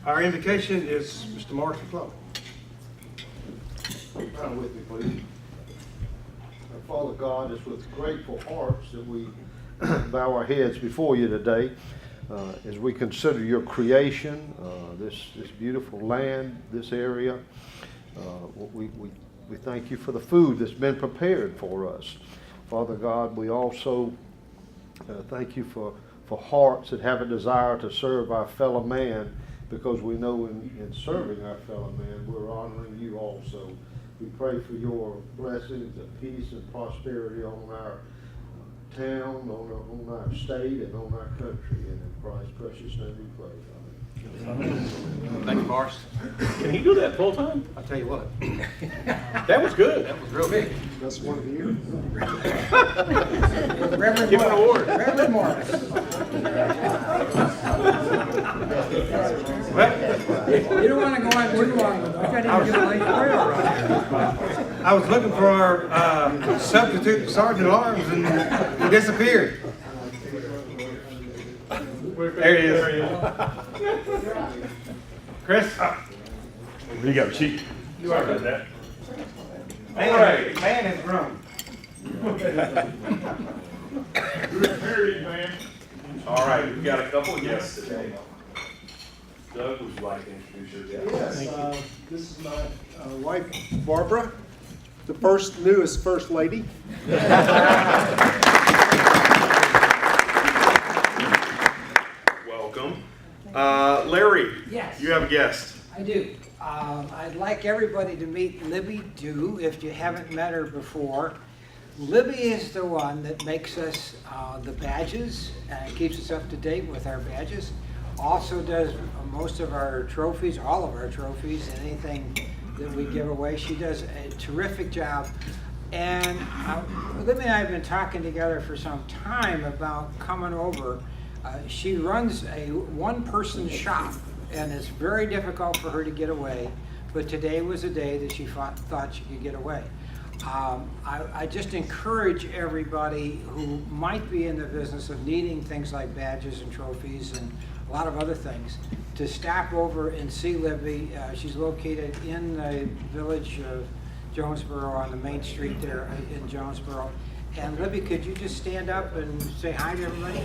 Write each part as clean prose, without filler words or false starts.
Our invocation is Mr. Marshall Clark. Bow with me, please. Our Father God, it's with grateful hearts that we bow our heads before you today as we consider your creation, this beautiful land, this area. We thank you for the food that's been prepared for us. Father God, we also thank you for hearts that have a desire to serve our fellow man, because we know in serving our fellow man, we're honoring you also. We pray for your blessings of peace and prosperity on our town, on our state, and on our country. And in Christ's precious name we pray. Amen. Thank you, Morris. Can he do that full time? I'll tell you what, That was good. that was real big. That's one of the years. Reverend Give him an award. Reverend Morris. You don't want to go on too long with it. I got to get a late prayer around here. I was looking for our substitute sergeant at arms, and he disappeared. There he is. Chris? You got a cheat. You are good at that. Man has grown. Married, man. All right, we've got a couple of guests today. Doug, would you like to introduce your guest? Yes, this is my wife, Barbara, the newest First Lady. Welcome. Larry, Yes. you have a guest. I do. I'd like everybody to meet Libby Dew, if you haven't met her before. Libby is the one that makes us the badges and keeps us up to date with our badges. Also does most of our trophies, all of our trophies, and anything that we give away. She does a terrific job. And Libby and I have been talking together for some time about coming over. She runs a one-person shop, and it's very difficult for her to get away, but today was a day that she thought she could get away. I just encourage everybody who might be in the business of needing things like badges and trophies and a lot of other things to stop over and see Libby. She's located in the village of Jonesboro on the main street there in Jonesboro. And Libby, could you just stand up and say hi to everybody?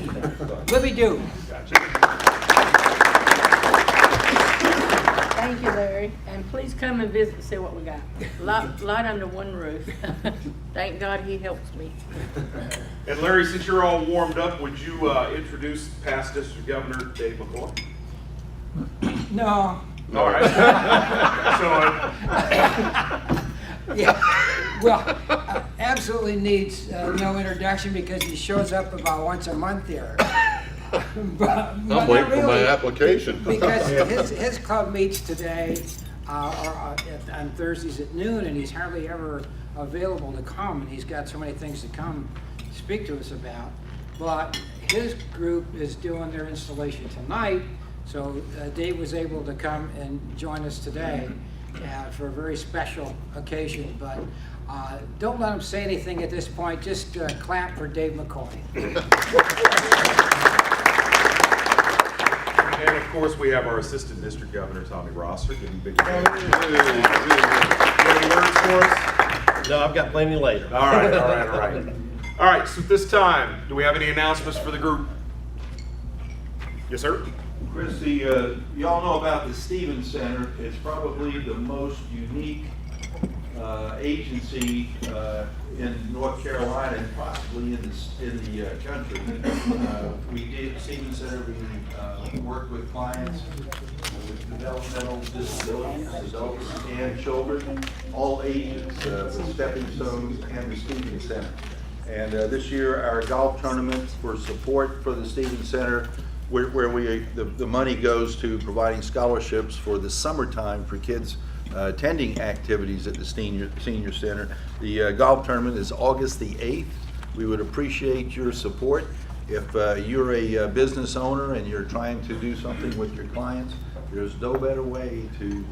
Libby Dew. Thank you, Larry, and please come and visit and see what we got. Lot under one roof. Thank God he helps me. And Larry, since you're all warmed up, would you introduce past District Governor Dave McCoy? No. All right. Yeah, well, absolutely needs no introduction because he shows up about once a month here. But I'm waiting for my application. Because his club meets today on Thursdays at noon, and he's hardly ever available to come, and he's got so many things to come speak to us about. But his group is doing their installation tonight, so Dave was able to come and join us today for a very special occasion. But don't let him say anything at this point. Just clap for Dave McCoy. And of course, we have our Assistant District Governor, Tommy Rosser. Give him a big hand. You have any words for us? No, I've got plenty later. All right. All right, so at this time, do we have any announcements for the group? Yes, sir? Christy, y'all know about the Stevens Center. It's probably the most unique agency in North Carolina and possibly in the country. We did Stevens Center. We worked with clients with developmental disabilities, adults and children, all ages, the Stepping Stones and the Stevens Center. And this year, our golf tournament for support for the Stevens Center, where the money goes to providing scholarships for the summertime for kids attending activities at the senior center. The golf tournament is August the 8th. We would appreciate your support. If you're a business owner and you're trying to do something with your clients, there's no better way to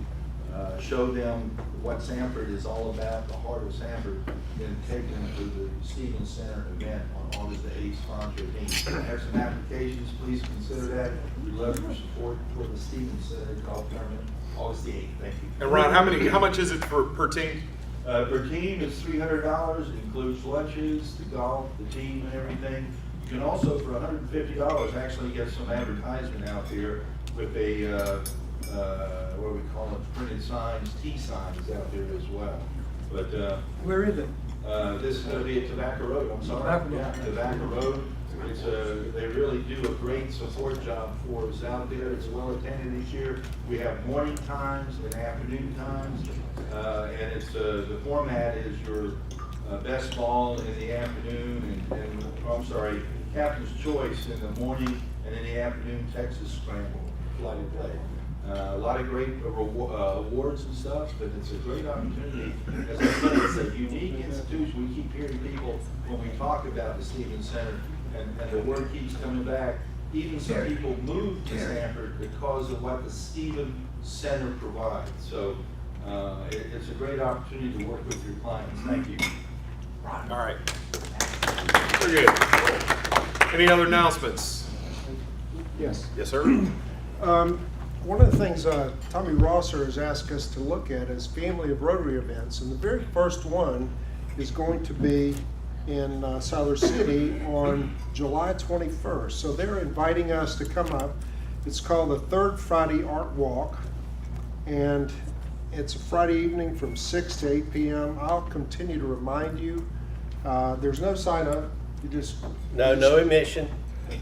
show them what Sanford is all about, the heart of Sanford, then take them to the Stevens Center event on August the 8th, sponsor team. I have some applications, please consider that. We love your support for the Stevens Center golf tournament, August the 8th. Thank you. And Ron, how much is it per team? Per team is $300. It includes lunches, the golf, the team, and everything. You can also, for $150, actually get some advertisement out there with a what do we call it, printed signs, T-signs out there as well. But Where is it? this is going to be at Tobacco Road. I'm sorry. Tobacco Road. Yeah, Tobacco Road. It's they really do a great support job for us out there. It's well attended each year. We have morning times and afternoon times, and it's the format is your best ball in the afternoon, and I'm sorry, Captain's Choice in the morning, and in the afternoon, Texas Scramble, fly to play. A lot of great awards and stuff, but it's a great opportunity. As I said, it's a unique institution. We keep hearing people when we talk about the Stevens Center, and the word keeps coming back. Even some people move to Sanford because of what the Stevens Center provides. So it's a great opportunity to work with your clients. Thank you. All right. Very good. Any other announcements? Yes. Yes, sir. One of the things Tommy Rosser has asked us to look at is Family of Rotary events, and the very first one is going to be in Siler City on July 21st. So they're inviting us to come up. It's called the Third Friday Art Walk, and it's a Friday evening from 6 to 8 p.m. I'll continue to remind you. There's no sign up. You just No admission.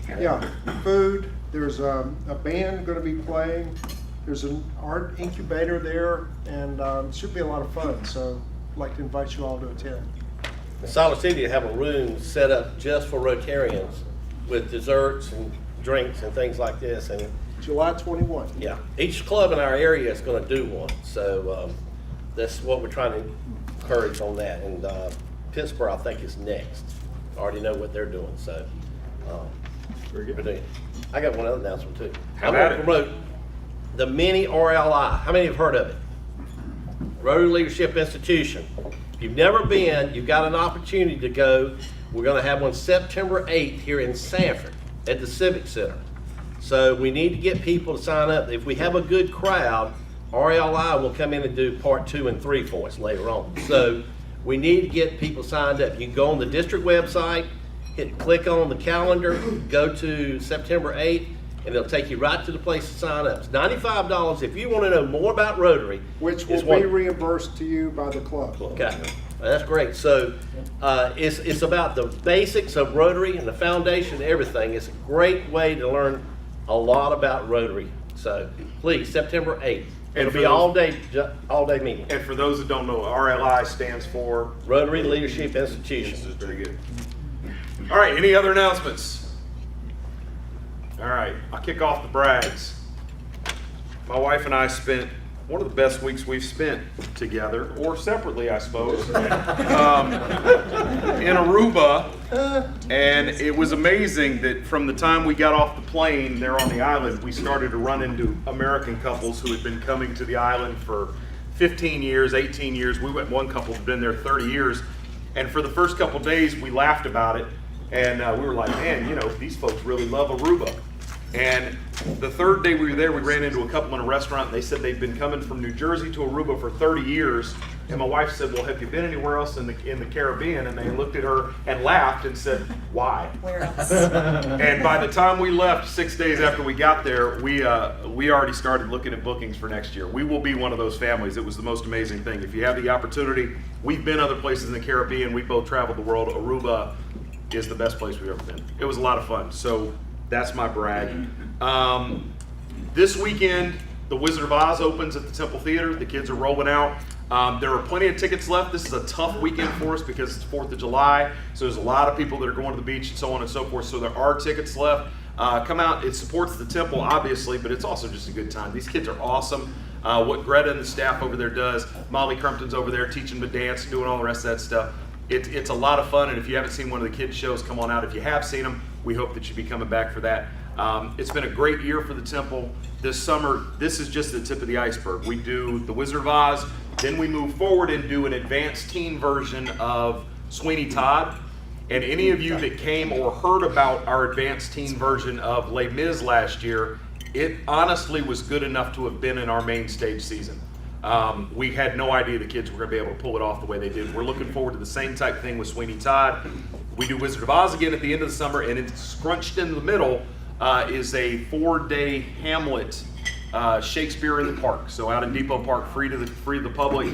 yeah, food. There's a band going to be playing. There's an art incubator there, and it should be a lot of fun. So I'd like to invite you all to attend. In Siler City, they have a room set up just for Rotarians with desserts and drinks and things like this. And July 21. yeah, each club in our area is going to do one. So that's what we're trying to encourage on that. And Pittsburgh, I think, is next. I already know what they're doing. So Very good. I got one other announcement too. Have I'm at going it. to promote the mini RLI. How many have heard of it? Rotary Leadership Institution. If you've never been, you've got an opportunity to go. We're going to have one September 8th here in Sanford at the Civic Center. So we need to get people to sign up. If we have a good crowd, RLI will come in and do part 2 and 3 for us later on. So we need to get people signed up. You can go on the district website, click on the calendar, go to September 8th, and it'll take you right to the place to sign up. It's $95 if you want to know more about Rotary. Which will It's be one- reimbursed to you by the club. Okay, that's great. So it's about the basics of Rotary and the foundation and everything. It's a great way to learn a lot about Rotary. So please, September 8th. And It'll for be those- all day meeting. And for those that don't know, RLI stands for? Rotary Leadership Institution. Very good. All right, any other announcements? All right, I'll kick off the brags. My wife and I spent one of the best weeks we've spent together, or separately, I suppose, in Aruba. And it was amazing that from the time we got off the plane there on the island, we started to run into American couples who had been coming to the island for 15 years, 18 years. We went one couple who'd been there 30 years. And for the first couple of days, we laughed about it. And we were like, man, you know, these folks really love Aruba. And the third day we were there, we ran into a couple in a restaurant, and they said they'd been coming from New Jersey to Aruba for 30 years. And my wife said, well, have you been anywhere else in the Caribbean? And they looked at her and laughed and said, why? Where else? And by the time we left, 6 days after we got there, we already started looking at bookings for next year. We will be one of those families. It was the most amazing thing. If you have the opportunity, we've been other places in the Caribbean. We both traveled the world. Aruba is the best place we've ever been. It was a lot of fun. So that's my brag. This weekend, The Wizard of Oz opens at the Temple Theater. The kids are rolling out. There are plenty of tickets left. This is a tough weekend for us because it's 4th of July. So there's a lot of people that are going to the beach and so on and so forth. So there are tickets left. Come out. It supports the temple, obviously, but it's also just a good time. These kids are awesome. What Greta and the staff over there does, Molly Crumpton's over there teaching them to dance and doing all the rest of that stuff. It's a lot of fun, and if you haven't seen one of the kids' shows, come on out. If you have seen them, we hope that you'll be coming back for that. It's been a great year for the Temple. This summer, this is just the tip of the iceberg. We do the Wizard of Oz, then we move forward and do an advanced teen version of Sweeney Todd. And any of you that came or heard about our advanced teen version of Les Mis last year, it honestly was good enough to have been in our main stage season. We had no idea the kids were going to be able to pull it off the way they did. We're looking forward to the same type thing with Sweeney Todd. We do Wizard of Oz again at the end of the summer, and it's scrunched in the middle is a 4-day Hamlet Shakespeare in the Park. So out in Depot Park, free to the public.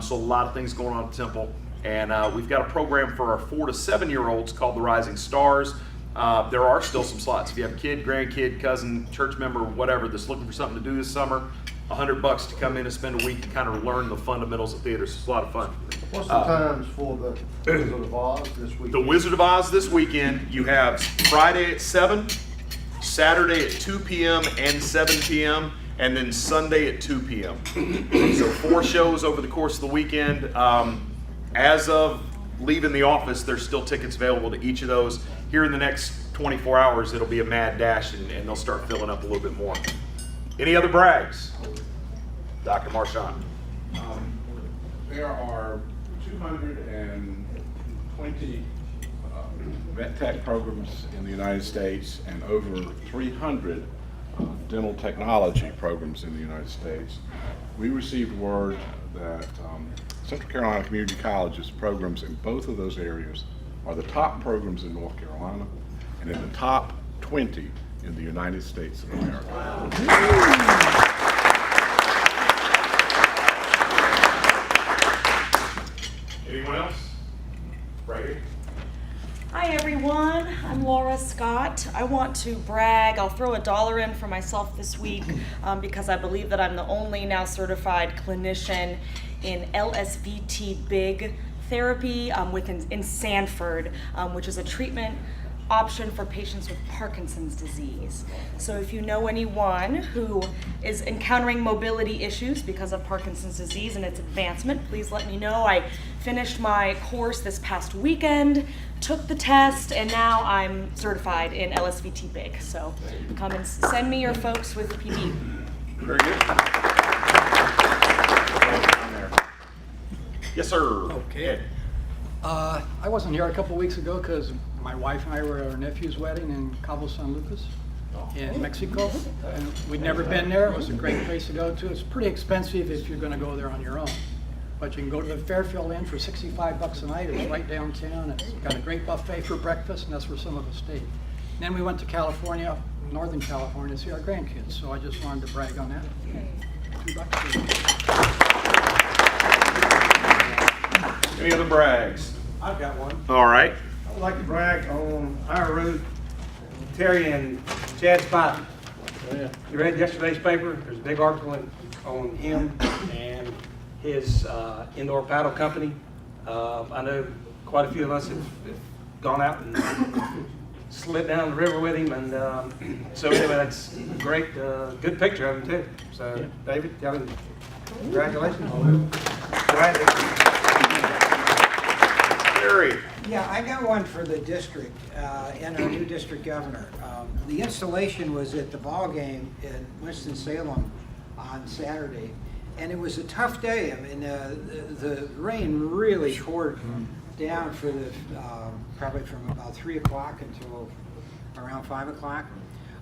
So a lot of things going on at the Temple. And we've got a program for our 4 to 7-year-olds called the Rising Stars. There are still some slots. If you have a kid, grandkid, cousin, church member, whatever that's looking for something to do this summer, $100 to come in and spend a week to kind of learn the fundamentals of theater. So it's a lot of fun. What's the times for the Wizard of Oz this weekend? The Wizard of Oz this weekend, you have Friday at 7, Saturday at 2 p.m. and 7 p.m., and then Sunday at 2 p.m. So 4 shows over the course of the weekend. As of leaving the office, there's still tickets available to each of those. Here in the next 24 hours, it'll be a mad dash, and they'll start filling up a little bit more. Any other brags? Dr. Marchand. There are 220 vet tech programs in the United States and over 300 dental technology programs in the United States. We received word that Central Carolina Community College's programs in both of those areas are the top programs in North Carolina and in the top 20 in the United States of America. Anyone else? Right here. Hi everyone, I'm Laura Scott. I want to brag. I'll throw $1 in for myself this week because I believe that I'm the only now certified clinician in LSVT big therapy in Sanford, which is a treatment option for patients with Parkinson's disease. So if you know anyone who is encountering mobility issues because of Parkinson's disease and its advancement, please let me know. I finished my course this past weekend, took the test, and now I'm certified in LSVT big. So come and send me your folks with PB. Very good. Yes, sir. Okay. I wasn't here a couple weeks ago because my wife and I were at our nephew's wedding in Cabo San Lucas in Mexico. And we'd never been there. It was a great place to go to. It's pretty expensive if you're going to go there on your own. But you can go to the Fairfield Inn for $65 a night. It's right downtown. It's got a great buffet for breakfast, and that's where some of us stayed. Then we went to California, Northern California, to see our grandkids. So I just wanted to brag on that. $2. Any other brags? I've got one. All right. I would like to brag on our road, Terry and Chad Spivey. You read yesterday's paper? There's a big article on him and his indoor paddle company. I know quite a few of us have gone out and slid down the river with him, and so anyway, that's a great, good picture of him too. So David, tell him congratulations. Terry. Yeah, I got one for the district and our new district governor. The installation was at the ball game in Winston-Salem on Saturday, and it was a tough day. I mean, the rain really poured down for the probably from about 3 o'clock until around 5 o'clock.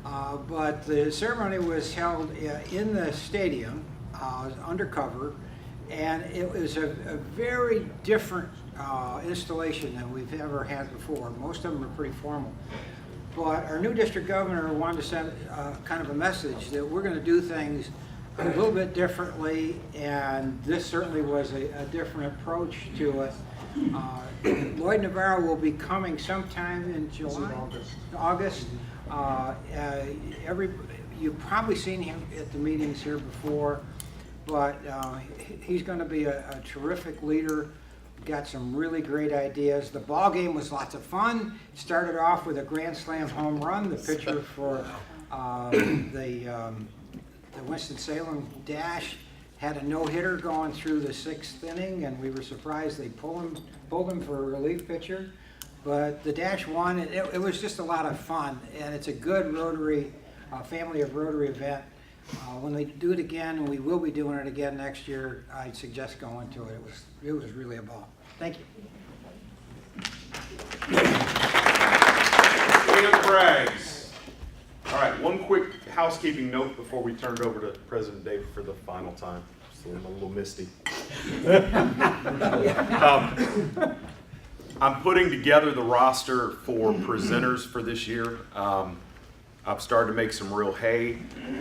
But the ceremony was held in the stadium, undercover, and it was a very different installation than we've ever had before. Most of them are pretty formal. But our new district governor wanted to send kind of a message that we're going to do things a little bit differently, and this certainly was a different approach to it. Lloyd Navarro will be coming sometime in July, August. You've probably seen him at the meetings here before, but he's going to be a terrific leader. Got some really great ideas. The ball game was lots of fun. It started off with a grand slam home run. The pitcher for the Winston-Salem Dash had a no-hitter going through the 6th inning, and we were surprised they pulled him for a relief pitcher. But the Dash One, it was just a lot of fun, and it's a good Rotary, family of Rotary event. When we do it again, and we will be doing it again next year, I'd suggest going to it. It was really a ball. Thank you. Ian Braggs. All right, one quick housekeeping note before we turn it over to President David for the final time. So I'm a little misty. I'm putting together the roster for presenters for this year. I've started to make some real hay.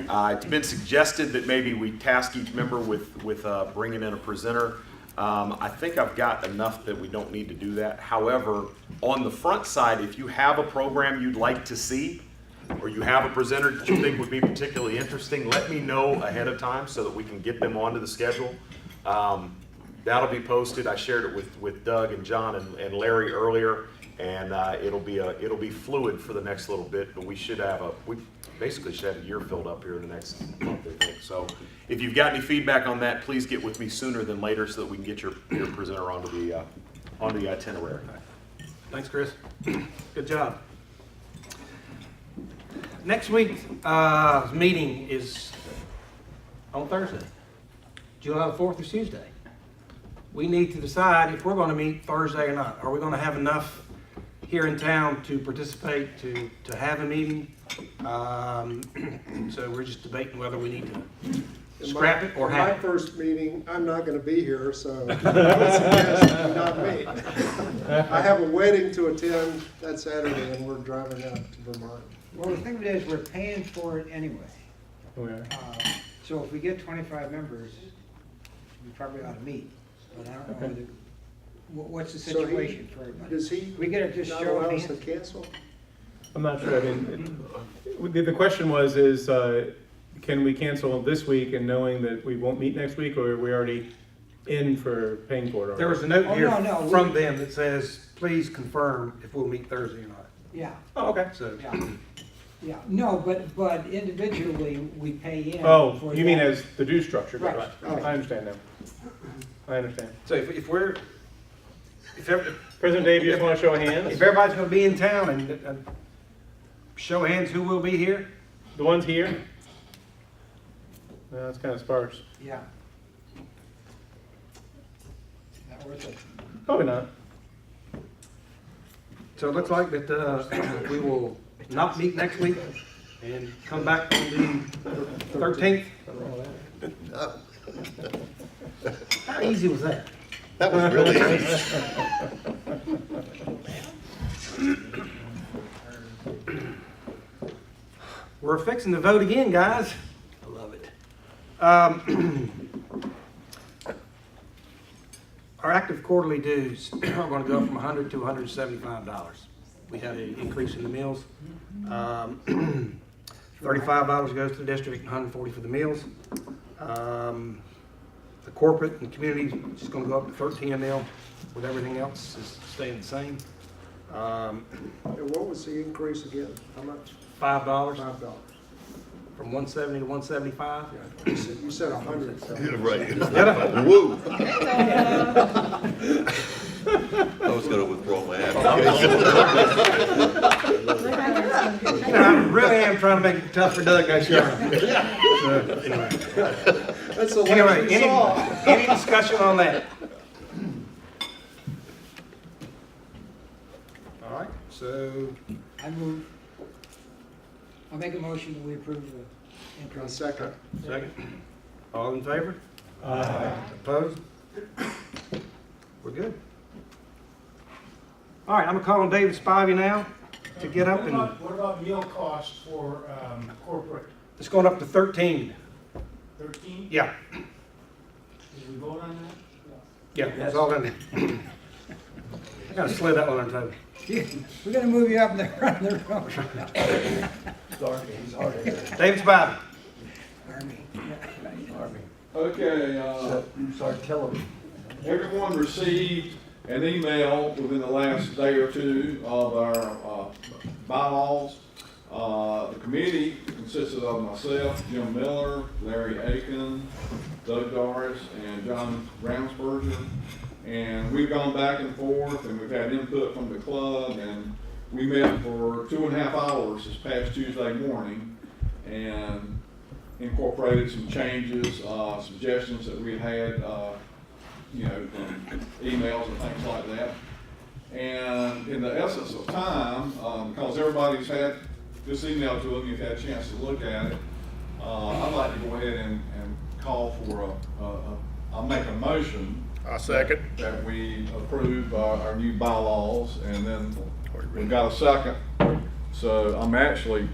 It's been suggested that maybe we task each member with bringing in a presenter. I think I've got enough that we don't need to do that. However, on the front side, if you have a program you'd like to see, or you have a presenter that you think would be particularly interesting, let me know ahead of time so that we can get them onto the schedule. That'll be posted. I shared it with Doug and John and Larry earlier, and it'll be fluid for the next little bit. But we basically should have a year filled up here in the next month, I think. So if you've got any feedback on that, please get with me sooner than later so that we can get your presenter onto the itinerary. Thanks, Chris. Good job. Next week's meeting is on Thursday. July the 4th is Tuesday. We need to decide if we're going to meet Thursday or not. Are we going to have enough here in town to participate, to have a meeting? So we're just debating whether we need to scrap it or have My it. first meeting, I'm not going to be here, so I would suggest not me. I have a wedding to attend that Saturday, and we're driving out to Vermont. Well, the thing of it is, we're paying for it anyway. Okay. So if we get 25 members, we probably ought to meet. But I don't know whether, what's the So situation for everybody? Does he We get it just not show allow of us to hands? cancel? I'm not sure. I mean, the question was, can we cancel this week and knowing that we won't meet next week, or are we already in for paying for it already? There was a note Oh, here no, from them that says, please confirm if we'll meet Thursday or not. Yeah, Oh, okay. So yeah. No, but individually, we pay in. Oh, for you mean that. as the due structure? Right. I understand now. I understand. So if President Dave, you just want to show of hands? if everybody's going to be in town and show of hands, who will be here? The ones here? No, it's kind of sparse. Yeah. Not worth it. Probably not. So it looks like that we will not meet next week and come back on the 13th. How easy was that? That was really We're fixing to vote again, guys. I love it. Our active quarterly dues are going to go from $100 to $175. We had an increase in the meals. $35 goes to the district, $140 for the meals. The corporate and community is just going to go up to $13 a meal, with everything else is staying the same. And what was the increase again? How much? $5 $5. from 170 to 175. You said 100. Right. Yeah. Woo. I was gonna withdraw my application. I really am trying to make it tough for Doug, I sure. Anyway, That's the last you saw. any discussion on that? All right, so I'll make a motion that we approve the One increase. second. second. All in favor? Opposed? We're good. All right, I'm gonna call on David Spivey now to get up and, What about meal costs for corporate? it's going up to 13. 13? Yeah, Did we vote on that? yeah, it's all in there. I gotta slid that one on top. We're gonna move you up in the front of the room. David Spivey. Army. Okay, everyone received an email within the last day or two of our bylaws. The committee consisted of myself, Jim Miller, Larry Aiken, Doug Doris, and John Brownsburger. And we've gone back and forth, and we've had input from the club, and we met for 2.5 hours this past Tuesday morning and incorporated some changes, suggestions that we had, from emails and things like that. And in the essence of time, because everybody's had this email to them, you've had a chance to look at it, I'd like to go ahead and call for I'll make a motion. I second. That we approve our new bylaws, and then we've got a second. So I'm actually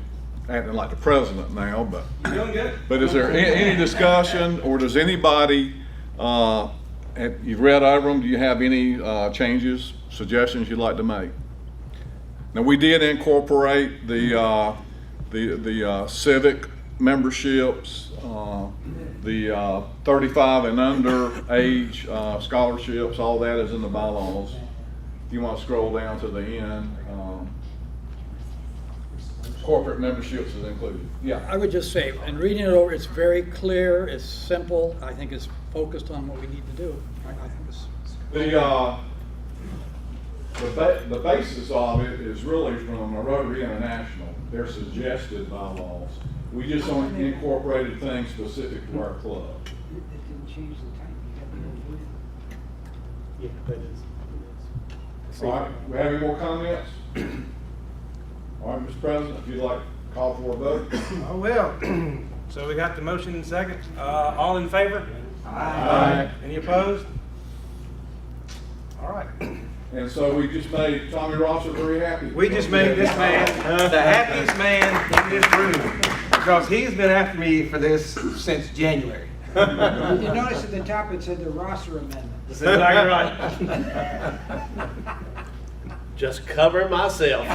acting like the president now, but. You're doing good. But is there any discussion, or does anybody, you've read over them, do you have any changes, suggestions you'd like to make? Now, we did incorporate the civic memberships, the 35 and under age scholarships, all that is in the bylaws. If you want to scroll down to the end, corporate memberships is included. Yeah. I would just say, and reading it over, it's very clear, it's simple, I think it's focused on what we need to do. I think it's. The basis of it is really from Rotary International, their suggested bylaws. We just incorporated things specific to our club. It didn't change the time. You got the old one. Yeah, that is. All right, we have any more comments? All right, Mr. President, if you'd like to call for a vote. Oh, well, so we got the motion and second. All in favor? Aye. Any opposed? All right. And so we just made Tommy Rosser very happy. We just made this man the happiest man in this room because he's been after me for this since January. You notice at the top it said the roster amendment. That's exactly right. Just covering myself.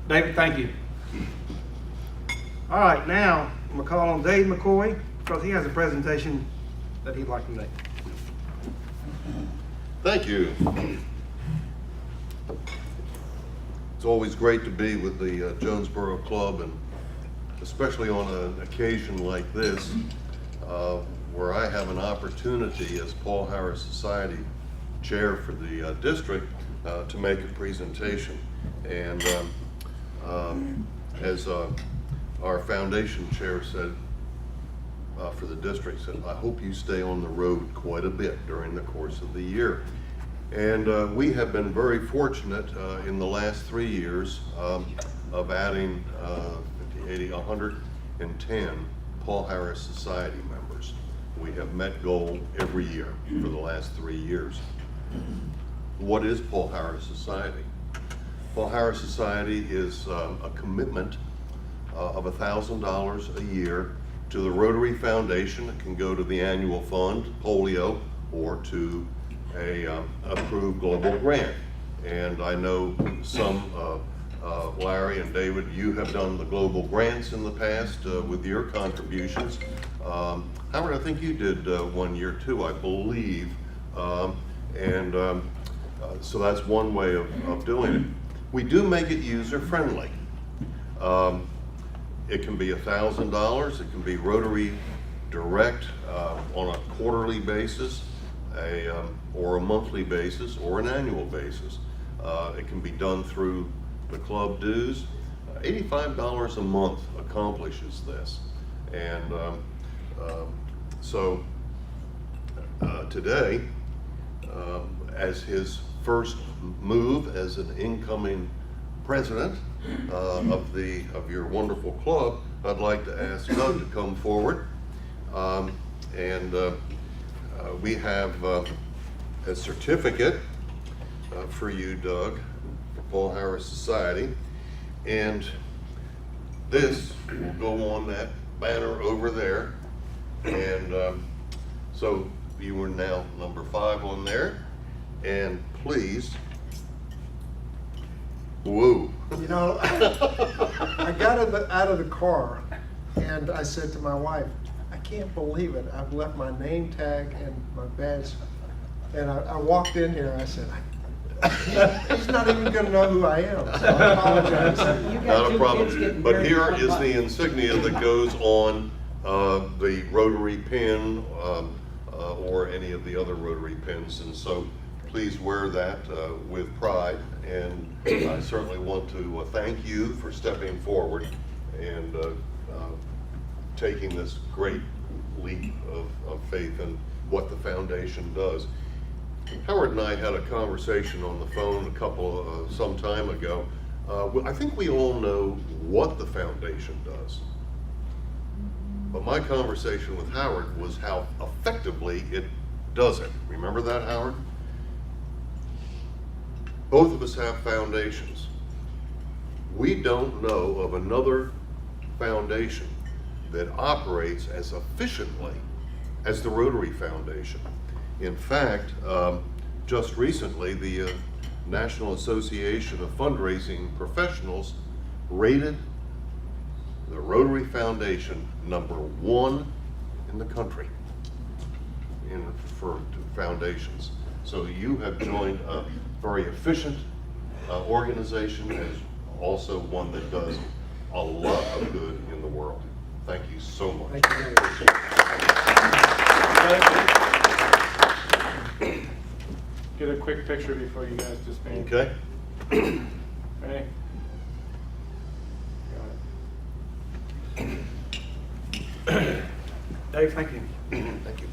David, thank you. All right, now I'm gonna call on Dave McCoy because he has a presentation that he'd like to make. Thank you. It's always great to be with the Jonesboro Club, and especially on an occasion like this, where I have an opportunity as Paul Harris Society Chair for the district to make a presentation. And as our foundation chair said, for the district said, I hope you stay on the road quite a bit during the course of the year. And we have been very fortunate in the last 3 years of adding 50, 80, 110 Paul Harris Society members. We have met goal every year for the last 3 years. What is Paul Harris Society? Paul Harris Society is a commitment of $1,000 a year to the Rotary Foundation. It can go to the annual fund, polio, or to a approved global grant. And I know some, Larry and David, you have done the global grants in the past with your contributions. Howard, I think you did 1 year too, I believe. So that's one way of doing it. We do make it user-friendly. It can be $1,000, it can be Rotary Direct on a quarterly basis, or a monthly basis, or an annual basis. It can be done through the club dues. $85 a month accomplishes this. And so today, as his first move as an incoming president of your wonderful club, I'd like to ask Doug to come forward. We have a certificate for you, Doug, for Paul Harris Society, and this will go on that banner over there. And so you are now number 5 on there, and please, whoa. You know, I got out of the car and I said to my wife, I can't believe it. I've left my name tag and my badge. And I walked in here and I said, he's not even going to know who I am. So I apologize. Not a problem. But here is the insignia that goes on the Rotary pin, or any of the other Rotary pins. And so please wear that with pride. And I certainly want to thank you for stepping forward and taking this great leap of faith in what the foundation does. Howard and I had a conversation on the phone some time ago. I think we all know what the foundation does. But my conversation with Howard was how effectively it does it. Remember that, Howard? Both of us have foundations. We don't know of another foundation that operates as efficiently as the Rotary Foundation. In fact, just recently, the National Association of Fundraising Professionals rated the Rotary Foundation #1 in the country for foundations. So you have joined a very efficient organization, and also one that does a lot of good in the world. Thank you so much. Thank you very much. Get a quick picture before you guys disband. Okay. Ready? Dave, thank you. Thank you.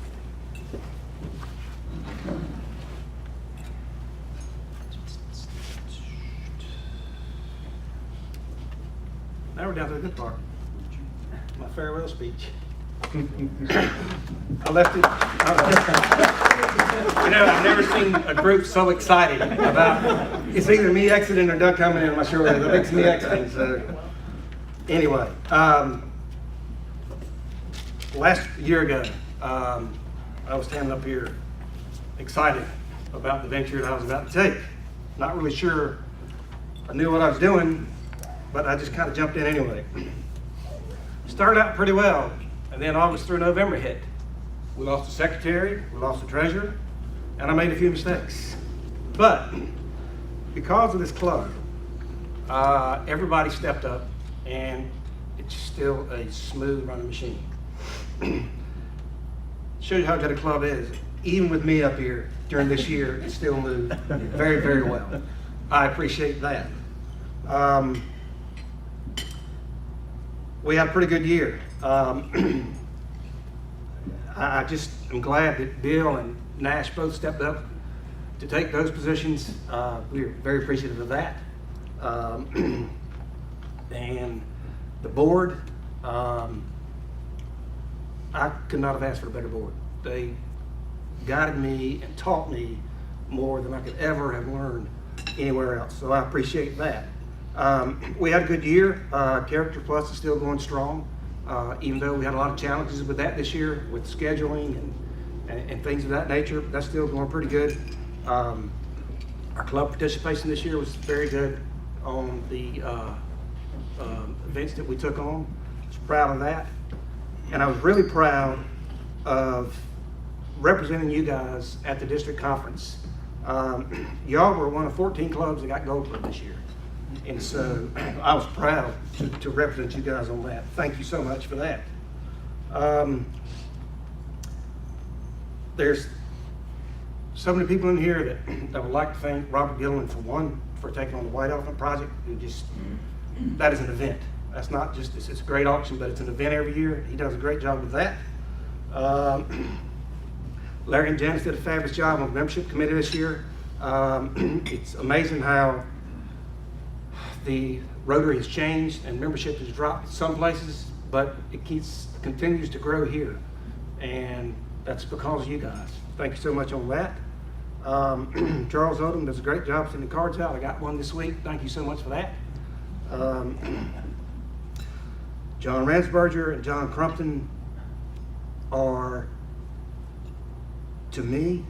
Now we're down to the good part. My farewell speech. I left it. You know, I've never seen a group so excited about, it's either me exiting or Doug coming in. I'm not sure whether it makes me exiting. So anyway, last year ago, I was standing up here excited about the venture that I was about to take. Not really sure I knew what I was doing, but I just kind of jumped in anyway. Started out pretty well, and then August through November hit. We lost the secretary, we lost the treasurer, and I made a few mistakes. But because of this club, everybody stepped up, and it's still a smooth running machine. Shows you how good a club is. Even with me up here during this year, it still moved very, very well. I appreciate that. We had a pretty good year. I just am glad that Bill and Nash both stepped up to take those positions. We are very appreciative of that. And the board, I could not have asked for a better board. They guided me and taught me more than I could ever have learned anywhere else. So I appreciate that. We had a good year. Character Plus is still going strong, even though we had a lot of challenges with that this year, with scheduling and things of that nature. That's still going pretty good. Our club participation this year was very good on the events that we took on. I was proud of that. And I was really proud of representing you guys at the district conference. Y'all were one of 14 clubs that got Gold Club this year. And so I was proud to represent you guys on that. Thank you so much for that. There's so many people in here that would like to thank Robert Gilliland for taking on the White Elephant Project. That is an event. That's not just, it's a great auction, but it's an event every year. He does a great job with that. Larry and Janice did a fabulous job on the membership committee this year. It's amazing how the Rotary has changed and membership has dropped in some places, but it continues to grow here. And that's because of you guys. Thank you so much on that. Charles Odom does a great job sending cards out. I got one this week. Thank you so much for that. John Ransberger and John Crumpton are, to me,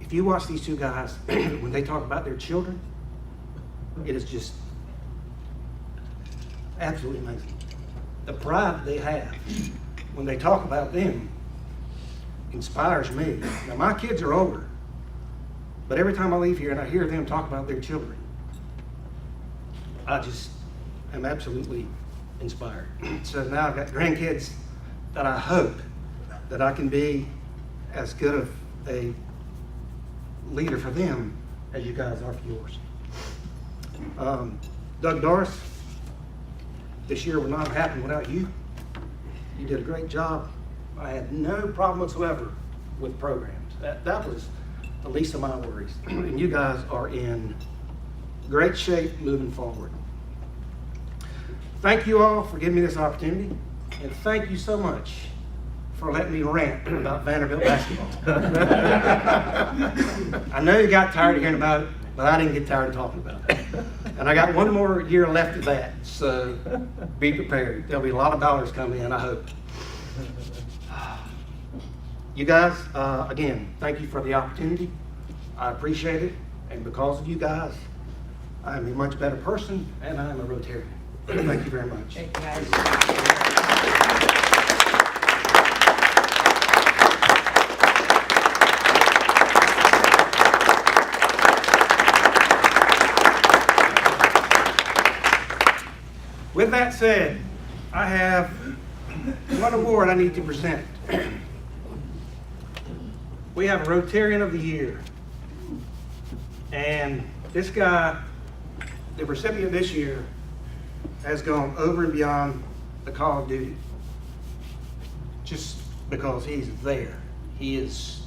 if you watch these two guys, when they talk about their children, it is just absolutely amazing. The pride that they have when they talk about them inspires me. Now, my kids are older, but every time I leave here and I hear them talk about their children, I just am absolutely inspired. So now I've got grandkids that I hope that I can be as good of a leader for them as you guys are for yours. Doug Doris, this year would not have happened without you. You did a great job. I had no problem whatsoever with programs. That was the least of my worries. And you guys are in great shape moving forward. Thank you all for giving me this opportunity, and thank you so much for letting me rant about Vanderbilt basketball. I know you got tired of hearing about it, but I didn't get tired of talking about it. And I got one more year left of that, so be prepared. There'll be a lot of dollars coming in, I hope. You guys, again, thank you for the opportunity. I appreciate it, and because of you guys, I'm a much better person, and I'm a Rotarian. Thank you very much. Hey, guys. With that said, I have one award I need to present. We have a Rotarian of the Year. And this guy, the recipient this year, has gone over and beyond the call of duty. Just because he's there. He is,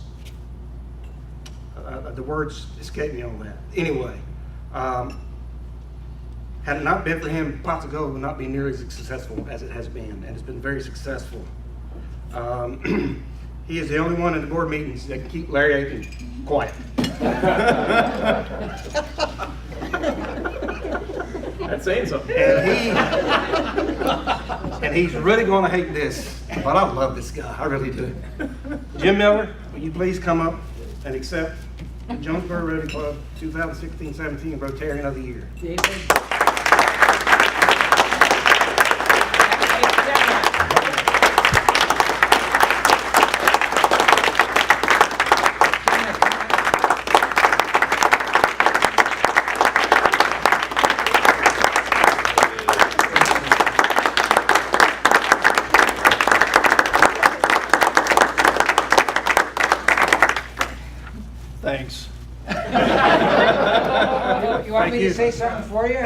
the words escape me on that. Anyway, had it not been for him, Pots of Gold would not be nearly as successful as it has been, and it's been very successful. He is the only one in the board meetings that can keep Larry Aiken quiet. That's saying something. And he's really going to hate this, but I love this guy. I really do. Jim Miller, will you please come up and accept the Jonesboro Rotary Club 2016-17 Rotarian of the Year. David. Thanks. You want me to say something for you?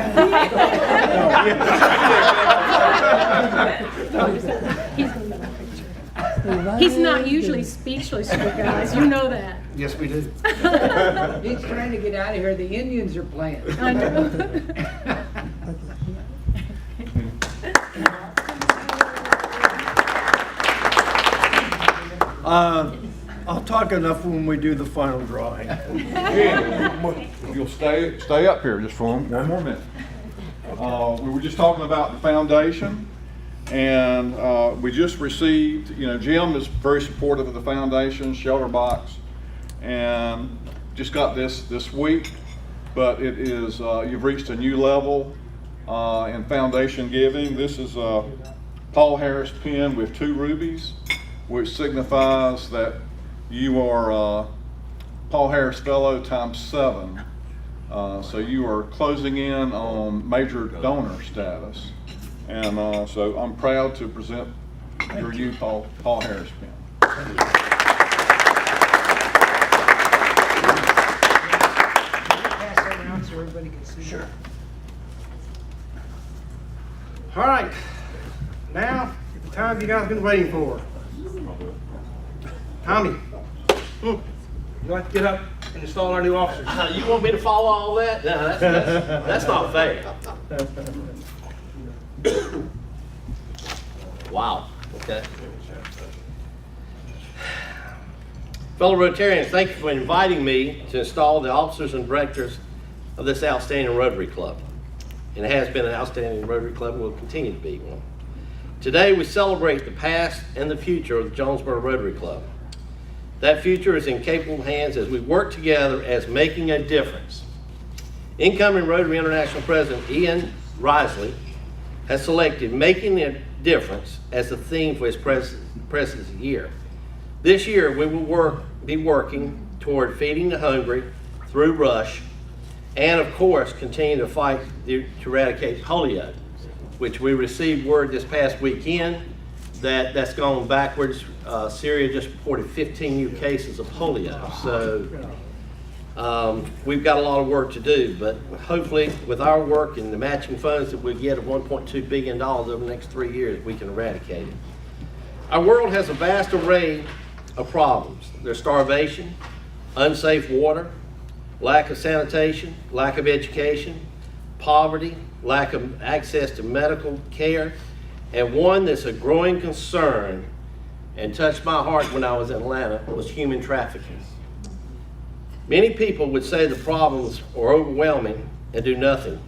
He's not usually speechless, you guys. You know that. Yes, we do. He's trying to get out of here. The Indians are playing. I know. I'll talk enough when we do the final drawing. If you'll stay up here just for one more minute. We were just talking about the foundation, and we just received, Jim is very supportive of the foundation, Shelter Box, and just got this week, but it is, you've reached a new level in foundation giving. This is a Paul Harris pen with 2 rubies, which signifies that you are Paul Harris Fellow ×7. So you are closing in on major donor status. And so I'm proud to present your new Paul Harris pen. Pass that around so everybody can see. Sure. All right. Now, the time you guys have been waiting for. Tommy, you like to get up and install our new officers? You want me to follow all that? No, that's not fair. Wow. Okay. Fellow Rotarians, thank you for inviting me to install the officers and directors of this outstanding Rotary Club. And it has been an outstanding Rotary Club and will continue to be one. Today we celebrate the past and the future of the Jonesboro Rotary Club. That future is in capable hands as we work together as making a difference. Incoming Rotary International President Ian Risley has selected Making a Difference as the theme for his presidency year. This year we will be working toward feeding the hungry through RUSH, and of course continue to fight to eradicate polio, which we received word this past weekend that's gone backwards. Syria just reported 15 new cases of polio. So we've got a lot of work to do, but hopefully with our work and the matching funds that we get of $1.2 billion over the next 3 years, we can eradicate it. Our world has a vast array of problems. There's starvation, unsafe water, lack of sanitation, lack of education, poverty, lack of access to medical care, and one that's a growing concern and touched my heart when I was in Atlanta was human trafficking. Many people would say the problems are overwhelming and do nothing.